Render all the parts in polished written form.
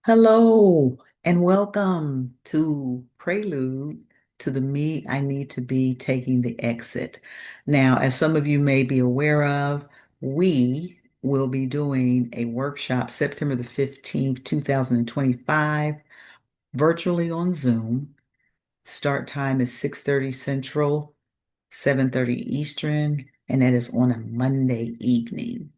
Hello and welcome to Prelude to the Me I Need to Be Taking the Exit. Now, as some of you may be aware of, we will be doing a workshop September the 15th, 2025, virtually on Zoom. Start time is 6:30 Central, 7:30 Eastern, and that is on a Monday evening.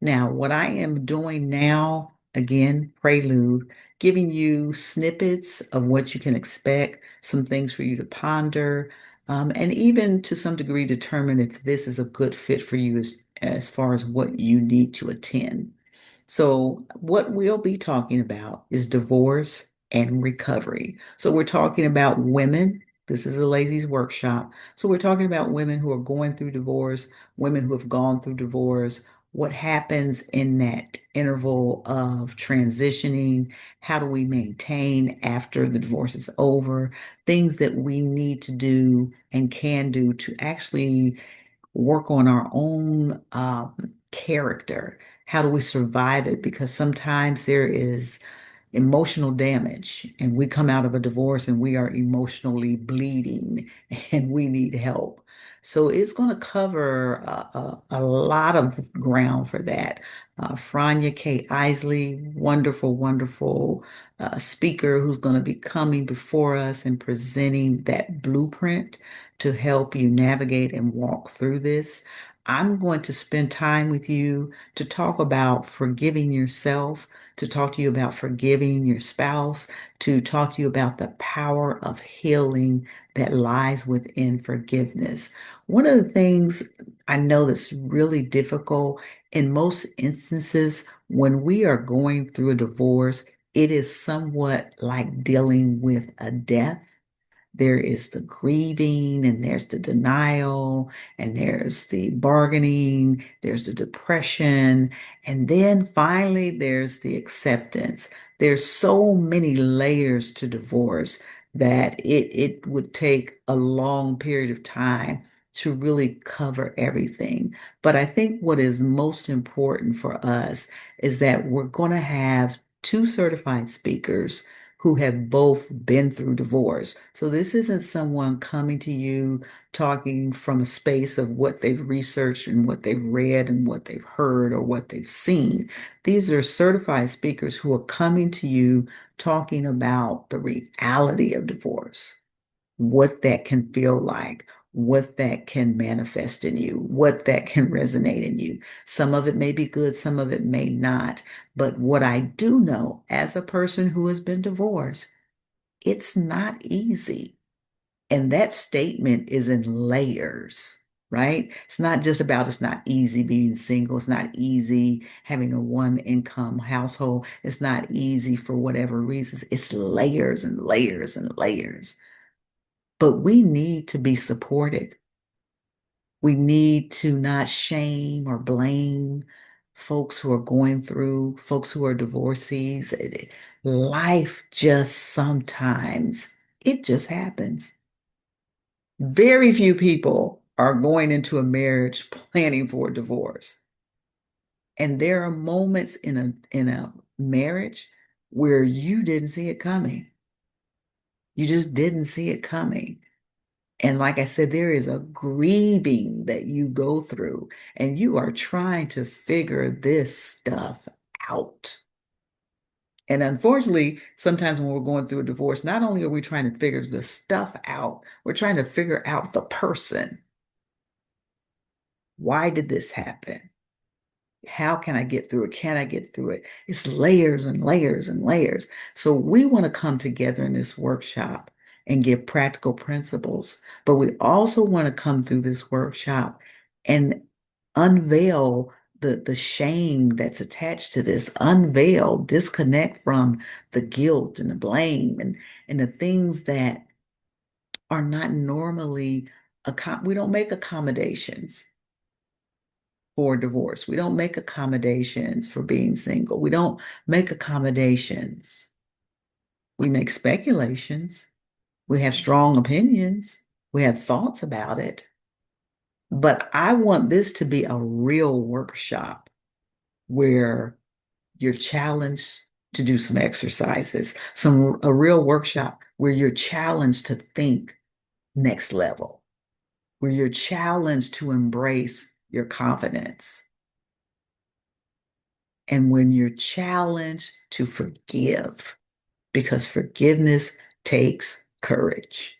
Now, what I am doing now, again, Prelude, giving you snippets of what you can expect, some things for you to ponder, and even to some degree determine if this is a good fit for you as far as what you need to attend. So, what we'll be talking about is divorce and recovery. So, we're talking about women. This is a ladies' workshop. So, we're talking about women who are going through divorce, women who have gone through divorce, what happens in that interval of transitioning, how do we maintain after the divorce is over, things that we need to do and can do to actually work on our own character. How do we survive it? Because sometimes there is emotional damage, and we come out of a divorce and we are emotionally bleeding and we need help. So it's going to cover a lot of ground for that. Franya Isley, wonderful, wonderful speaker who's going to be coming before us and presenting that blueprint to help you navigate and walk through this. I'm going to spend time with you to talk about forgiving yourself, to talk to you about forgiving your spouse, to talk to you about the power of healing that lies within forgiveness. One of the things I know that's really difficult in most instances when we are going through a divorce, it is somewhat like dealing with a death. There is the grieving, and there's the denial, and there's the bargaining, there's the depression, and then finally there's the acceptance. There's so many layers to divorce that it would take a long period of time to really cover everything. But I think what is most important for us is that we're going to have two certified speakers who have both been through divorce. So this isn't someone coming to you talking from a space of what they've researched and what they've read and what they've heard or what they've seen. These are certified speakers who are coming to you talking about the reality of divorce, what that can feel like, what that can manifest in you, what that can resonate in you. Some of it may be good, some of it may not. But what I do know as a person who has been divorced, it's not easy. And that statement is in layers, right? It's not just about it's not easy being single. It's not easy having a one income household. It's not easy for whatever reasons. It's layers and layers and layers. But we need to be supported. We need to not shame or blame folks who are going through, folks who are divorcees. Life just sometimes, it just happens. Very few people are going into a marriage planning for a divorce. And there are moments in a marriage where you didn't see it coming. You just didn't see it coming. And like I said, there is a grieving that you go through, and you are trying to figure this stuff out. And unfortunately, sometimes when we're going through a divorce, not only are we trying to figure the stuff out, we're trying to figure out the person. Why did this happen? How can I get through it? Can I get through it? It's layers and layers and layers. So we want to come together in this workshop and give practical principles, but we also want to come through this workshop and unveil the shame that's attached to this, unveil, disconnect from the guilt and the blame and the things that are not normally, we don't make accommodations for divorce. We don't make accommodations for being single. We don't make accommodations. We make speculations. We have strong opinions. We have thoughts about it. But I want this to be a real workshop where you're challenged, to do some exercises, some a real workshop where you're challenged to think next level, where you're challenged to embrace your confidence, and when you're challenged to forgive, because forgiveness takes courage.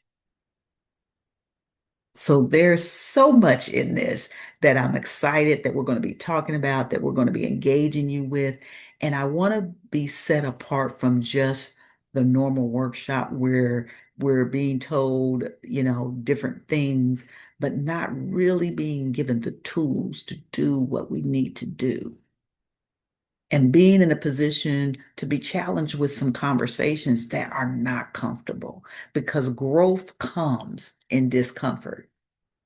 So there's so much in this that I'm excited that we're going to be talking about, that we're going to be engaging you with. And I want to be set apart from just the normal workshop where we're being told, different things, but not really being given the tools to do what we need to do. And being in a position to be challenged with some conversations that are not comfortable because growth comes in discomfort.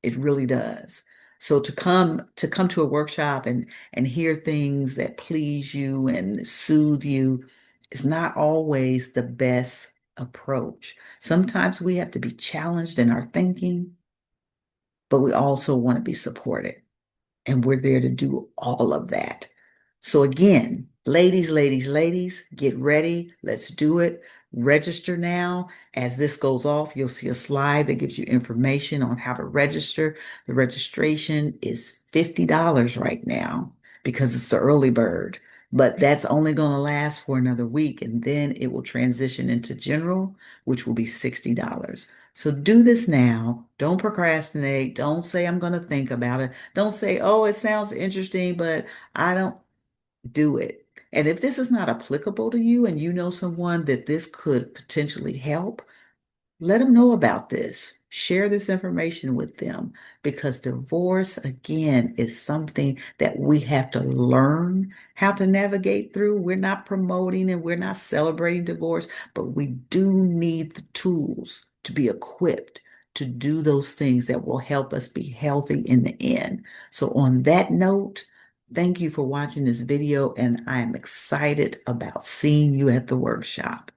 It really does. So to come to a workshop and hear things that please you and soothe you is not always the best approach. Sometimes we have to be challenged in our thinking, but we also want to be supported. And we're there to do all of that. So again, ladies, ladies, ladies, get ready. Let's do it. Register now. As this goes off, you'll see a slide that gives you information on how to register. The registration is $50 right now because it's the early bird, but that's only going to last for another week, and then it will transition into general, which will be $60. So do this now. Don't procrastinate. Don't say I'm going to think about it. Don't say, oh, it sounds interesting, but I don't do it. And if this is not applicable to you and you know someone that this could potentially help, let them know about this. Share this information with them because divorce, again, is something that we have to learn how to navigate through. We're not promoting and we're not celebrating divorce, but we do need the tools to be equipped to do those things that will help us be healthy in the end. So, on that note, thank you for watching this video, and I am excited about seeing you at the workshop.